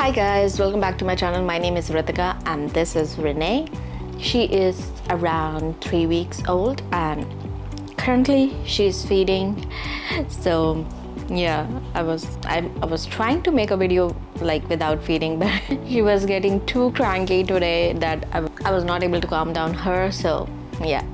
Hi guys, welcome back to my channel. My name is Ritika and this is Renee. She is around 3 weeks old and currently she's feeding. So yeah, I was trying to make a video like without feeding, but she was getting too cranky today that I was not able to calm down her. So yeah,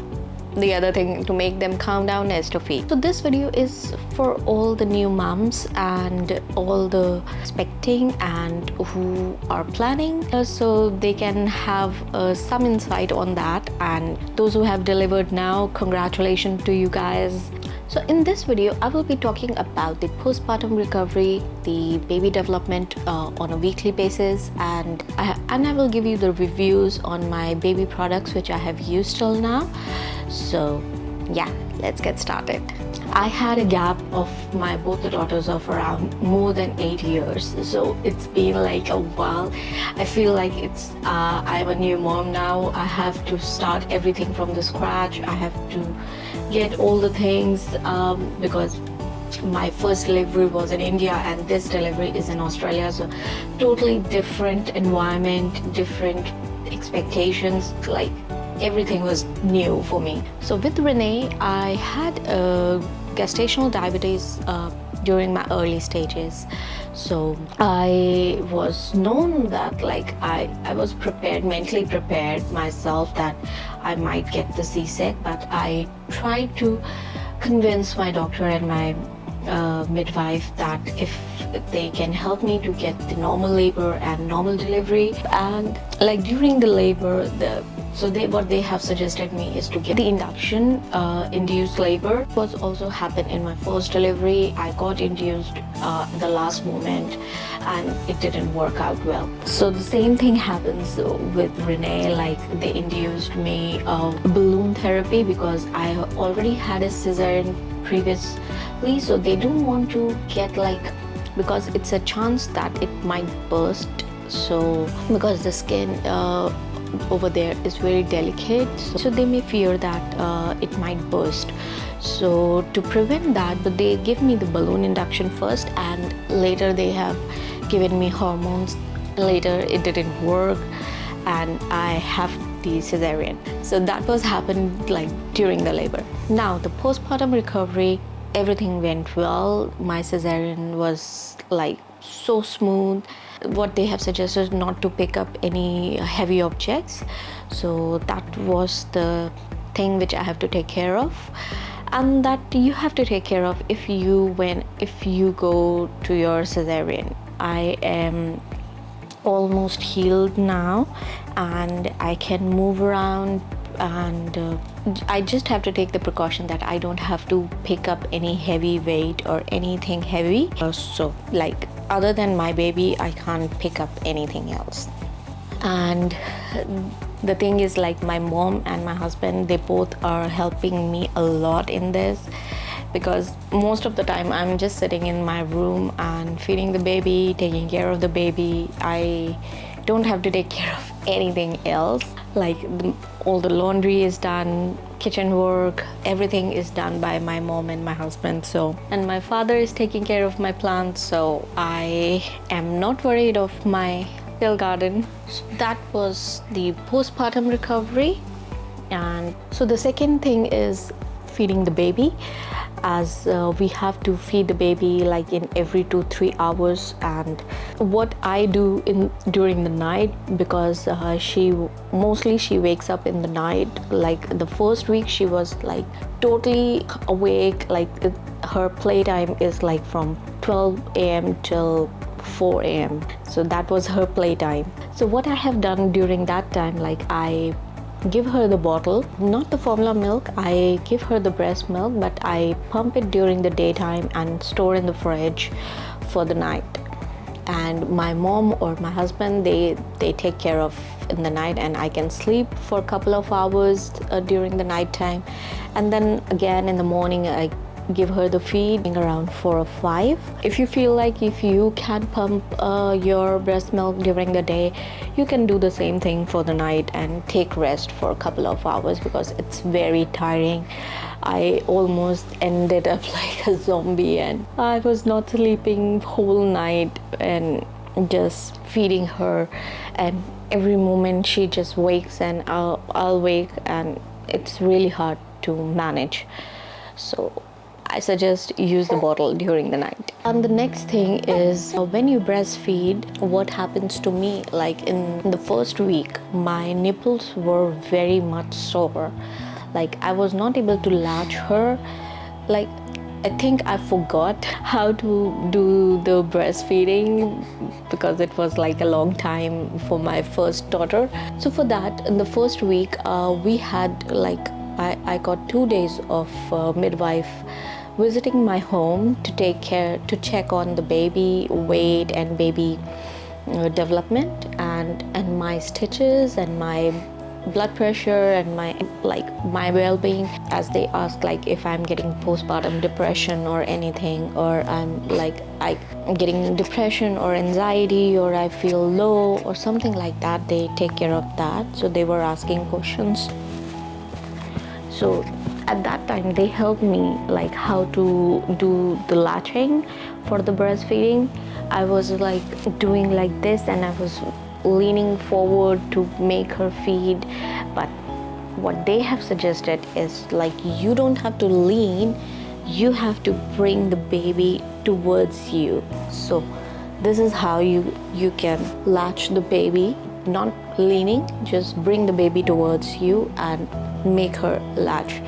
the other thing to make them calm down is to feed. So this video is for all the new moms and all the expecting and who are planning, so they can have some insight on that. And those who have delivered now, congratulations to you guys. So in this video, I will be talking about the postpartum recovery, the baby development on a weekly basis, and I will give you the reviews on my baby products which I have used till now. So yeah, let's get started. I had a gap of my both the daughters of around more than 8 years, so it's been like a while. I feel like it's I'm a new mom now. I have to start everything from the scratch. I have to get all the things because my first delivery was in India and this delivery is in Australia, so totally different environment, different expectations, like everything was new for me. So with Renee, I had gestational diabetes during my early stages. So I was known that like I was prepared, mentally prepared myself that I might get the C-sec, but I tried to convince my doctor and my midwife that if they can help me to get the normal labor and normal delivery. And like during the labor, what they have suggested me is to get the induction induced labor. Was also happened in my first delivery. I got induced the last moment and it didn't work out well. So the same thing happens with Renee, like they induced me balloon therapy because I already had a cesarean previously, so they don't want to get like, because it's a chance that it might burst. So because the skin over there is very delicate, so they may fear that it might burst. So to prevent that, but they give me the balloon induction first and later they have given me hormones. Later it didn't work and I have the cesarean. So that was happened like during the labor. Now the postpartum recovery, everything went well. My cesarean was like so smooth. What they have suggested not to pick up any heavy objects, so that was the thing which I have to take care of, and that you have to take care of if you go to your cesarean. I am almost healed now and I can move around, and I just have to take the precaution that I don't have to pick up any heavy weight or anything heavy. So like other than my baby, I can't pick up anything else. And the thing is, like my mom and my husband, they both are helping me a lot in this, because most of the time I'm just sitting in my room and feeding the baby, taking care of the baby. I don't have to take care of anything else. Like all the laundry is done, kitchen work, everything is done by my mom and my husband. So, and my father is taking care of my plants, so I am not worried of my little garden. So that was the postpartum recovery. And so the second thing is feeding the baby, as we have to feed the baby like in every 2-3 hours. And what I do during the night, because she wakes up in the night. Like the first week she was like totally awake, like her playtime is like from 12 a.m. till 4 a.m. so that was her playtime. So what I have done during that time, like I give her the bottle, not the formula milk, I give her the breast milk, but I pump it during the daytime and store in the fridge for the night. And my mom or my husband, they take care of in the night, and I can sleep for a couple of hours during the night time. And then again in the morning I give her the feed around 4 or 5. If you feel like if you can't pump your breast milk during the day, you can do the same thing for the night and take rest for a couple of hours, because it's very tiring. I almost ended up like a zombie and I was not sleeping whole night, and just feeding her, and every moment she just wakes and I'll wake, and it's really hard to manage. So I suggest use the bottle during the night. And the next thing is when you breastfeed, what happens to me, like in the first week, my nipples were very much sore. Like I was not able to latch her. Like I think I forgot how to do the breastfeeding because it was like a long time for my first daughter. So for that, in the first week, we had like I got 2 days of midwife visiting my home to take care, to check on the baby weight and baby development, and my stitches and my blood pressure and my well-being, as they ask like if I'm getting postpartum depression or anything, or I'm getting depression or anxiety, or I feel low or something like that. They take care of that. So they were asking questions. So at that time they helped me like how to do the latching for the breastfeeding. I was like doing like this, and I was leaning forward to make her feed. But what they have suggested is like you don't have to lean, you have to bring the baby towards you. So this is how you can latch the baby, not leaning, just bring the baby towards you and make her latch.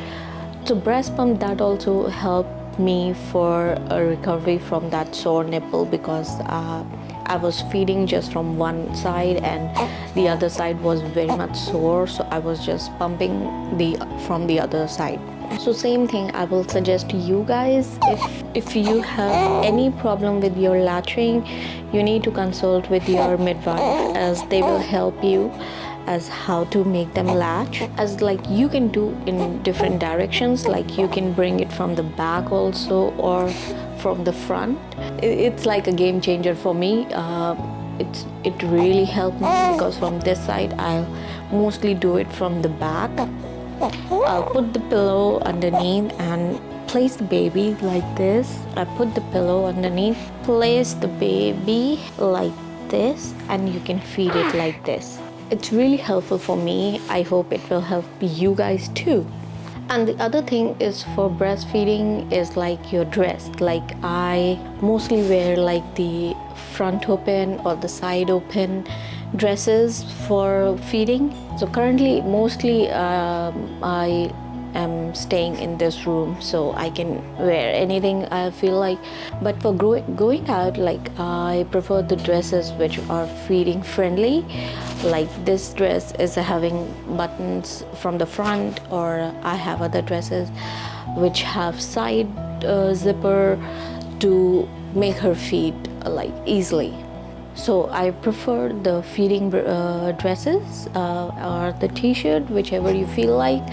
So breast pump, that also helped me for a recovery from that sore nipple, because I was feeding just from one side and the other side was very much sore, so I was just pumping from the other side. So same thing I will suggest to you guys. If you have any problem with your latching, you need to consult with your midwife, as they will help you as how to make them latch. As like you can do in different directions, like you can bring it from the back also or from the front. It's like a game changer for me. It really helped me, because from this side I'll mostly do it from the back. I'll put the pillow underneath and place the baby like this. I put the pillow underneath, place the baby like this, and you can feed it like this. It's really helpful for me. I hope it will help you guys too. And the other thing is for breastfeeding is like your dress. Like I mostly wear like the front open or the side open dresses for feeding. So currently mostly I am staying in this room, so I can wear anything I feel like. But for going out, like I prefer the dresses which are feeding friendly. Like this dress is having buttons from the front, or I have other dresses which have side zipper to make her feed like easily. So I prefer the feeding dresses or the t-shirt, whichever you feel like.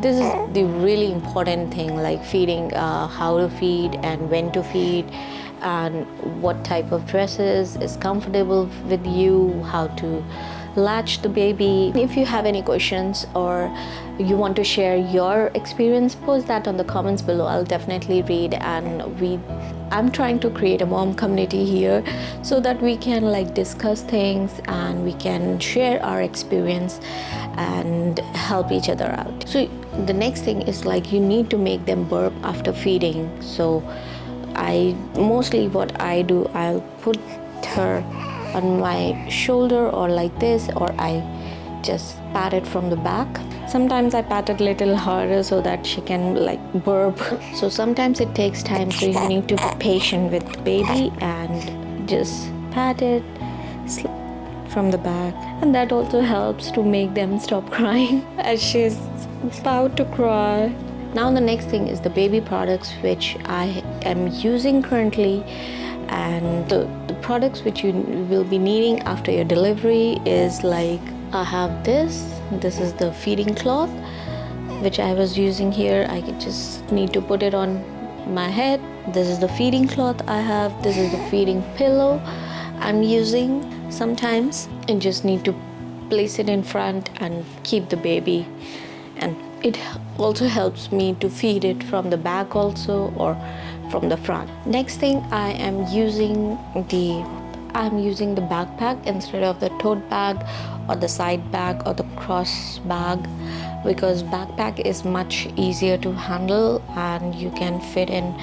This is the really important thing, like feeding, how to feed and when to feed, and what type of dresses is comfortable with you, how to latch the baby. If you have any questions or you want to share your experience, post that on the comments below. I'll definitely read, and I'm trying to create a mom community here so that we can like discuss things and we can share our experience and help each other out. So the next thing is like you need to make them burp after feeding. So what I do, I'll put her on my shoulder or like this, or I just pat it from the back. Sometimes I pat it a little harder so that she can like burp. So sometimes it takes time, so you need to be patient with the baby and just pat it from the back. And that also helps to make them stop crying as she's about to cry. Now the next thing is the baby products which I am using currently. And the products which you will be needing after your delivery is like, I have this is the feeding cloth which I was using here. I just need to put it on my head. This is the feeding cloth I have. This is the feeding pillow I'm using sometimes, and just need to place it in front and keep the baby. And it also helps me to feed it from the back also, or from the front. Next thing, I am using I'm using the backpack instead of the tote bag or the side bag or the cross bag, because backpack is much easier to handle and you can fit in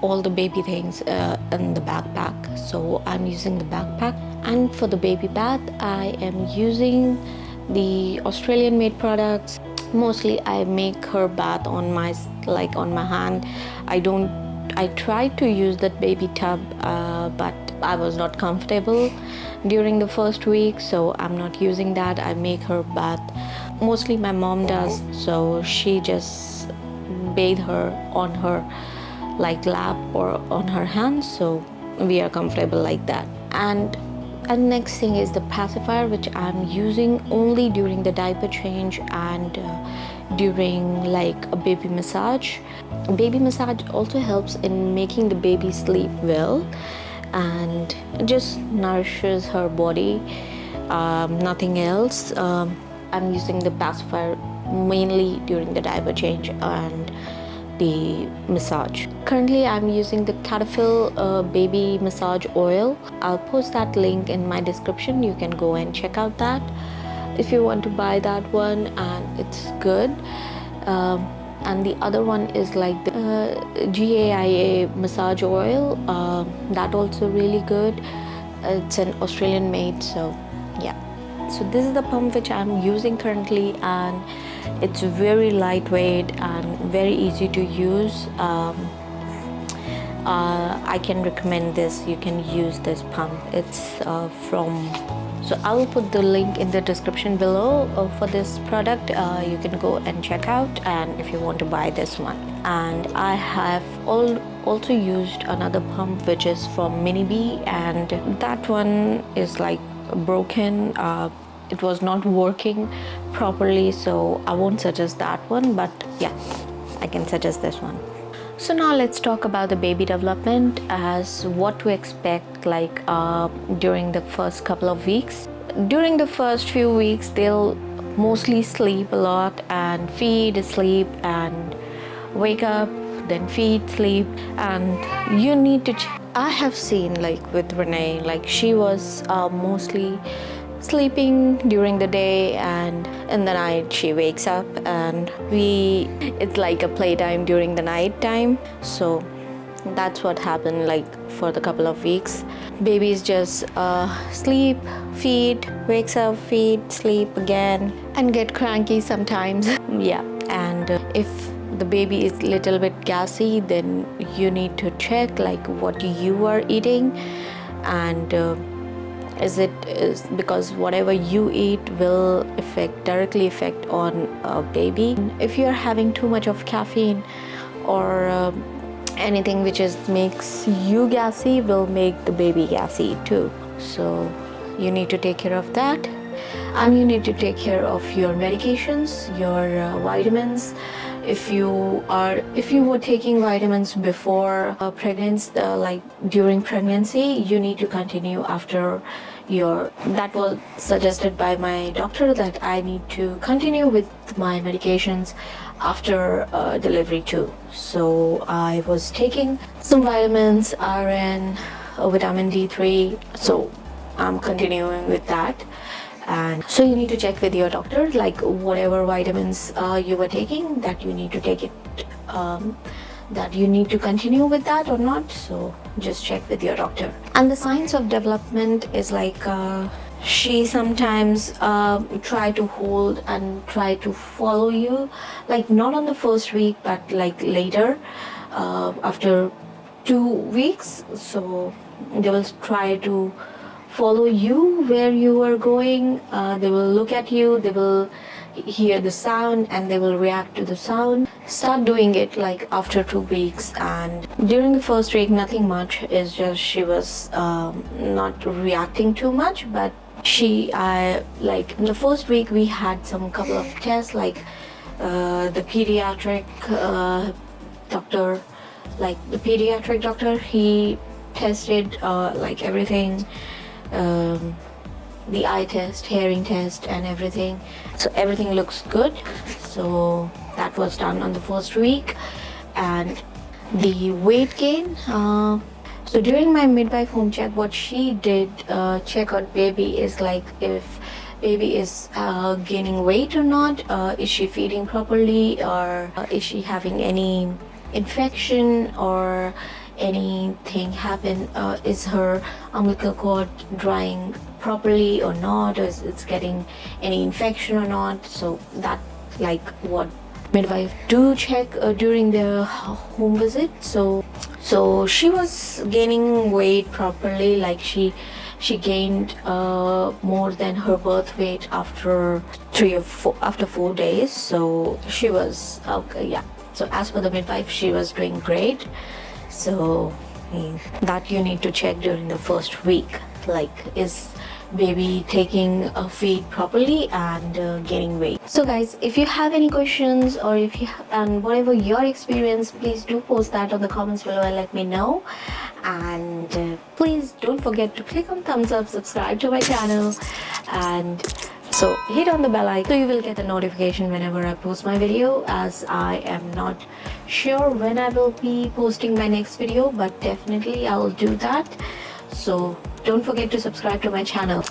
all the baby things in the backpack. So I'm using the backpack. And for the baby bath, I am using the Australian made products. Mostly I make her bath on my hand. I tried to use that baby tub, but I was not comfortable during the first week, so I'm not using that. I make her bath. Mostly my mom does, so she just bathe her on her lap or on her hands, so we are comfortable like that. And next thing is the pacifier, which I'm using only during the diaper change and during like a baby massage. Baby massage also helps in making the baby sleep well and just nourishes her body, nothing else. I'm using the pacifier mainly during the diaper change and the massage. Currently I'm using the Cetaphil baby massage oil. I'll post that link in my description. You can go and check out that if you want to buy that one, and it's good. And the other one is like the GAIA massage oil. That also really good. It's an Australian made, so yeah. So this is the pump which I'm using currently, and it's very lightweight and very easy to use. I can recommend this. You can use this pump. It's so I will put the link in the description below for this product. You can go and check out, and if you want to buy this one. And I have also used another pump which is from Minibee, and that one is like broken. It was not working properly, so I won't suggest that one, but yeah, I can suggest this one. So now let's talk about the baby development, as what to expect like during the first couple of weeks. During the first few weeks, they'll mostly sleep a lot and feed, sleep and wake up, then feed, sleep, and you need to I have seen like with Renee, like she was mostly sleeping during the day, and in the night she wakes up, and it's like a playtime during the night time. So that's what happened like for the couple of weeks. Babies just sleep, feed, wakes up, feed, sleep again, and get cranky sometimes. Yeah. And if the baby is little bit gassy, then you need to check like what you are eating, and is because whatever you eat will directly affect on a baby. If you're having too much of caffeine or anything which makes you gassy will make the baby gassy too. So you need to take care of that, and you need to take care of your medications, your vitamins. If you were taking vitamins before pregnancy, like during pregnancy, you need to continue after that was suggested by my doctor, that I need to continue with my medications after delivery too. So I was taking some vitamins, iron, vitamin D3, so I'm continuing with that. And so you need to check with your doctor, like whatever vitamins you were taking, that you need to take it, that you need to continue with that or not. So just check with your doctor. And the signs of development is like she sometimes try to hold and try to follow you, like not on the first week, but like later after 2 weeks. So they will try to follow you where you are going. They will look at you, they will hear the sound, and they will react to the sound. Start doing it like after 2 weeks. And during the first week, nothing much, is just she was not reacting too much, but like in the first week we had some couple of tests, like the pediatric doctor, he tested like everything, the eye test, hearing test, and everything. So everything looks good. So that was done on the first week. And the weight gain, So during my midwife home check, what she did check on baby is like if baby is gaining weight or not, is she feeding properly, or is she having any infection or anything happen, is her umbilical cord drying properly or not, or is it's getting any infection or not. So that like what midwife do check during the home visit. So she was gaining weight properly, like she gained more than her birth weight after 4 days. So she was okay, yeah. So as per the midwife, she was doing great. So that you need to check during the first week, like is baby taking a feed properly and gaining weight. So guys, if you have any questions, or if you and whatever your experience, please do post that on the comments below and let me know. And please don't forget to click on thumbs up, subscribe to my channel, and so hit on the bell icon so you will get a notification whenever I post my video, as I am not sure when I will be posting my next video, but definitely I will do that. So don't forget to subscribe to my channel,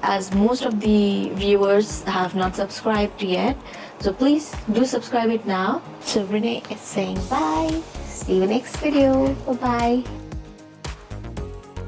as most of the viewers have not subscribed yet. So please do subscribe it now. So Renee is saying bye. See you next video. Bye bye.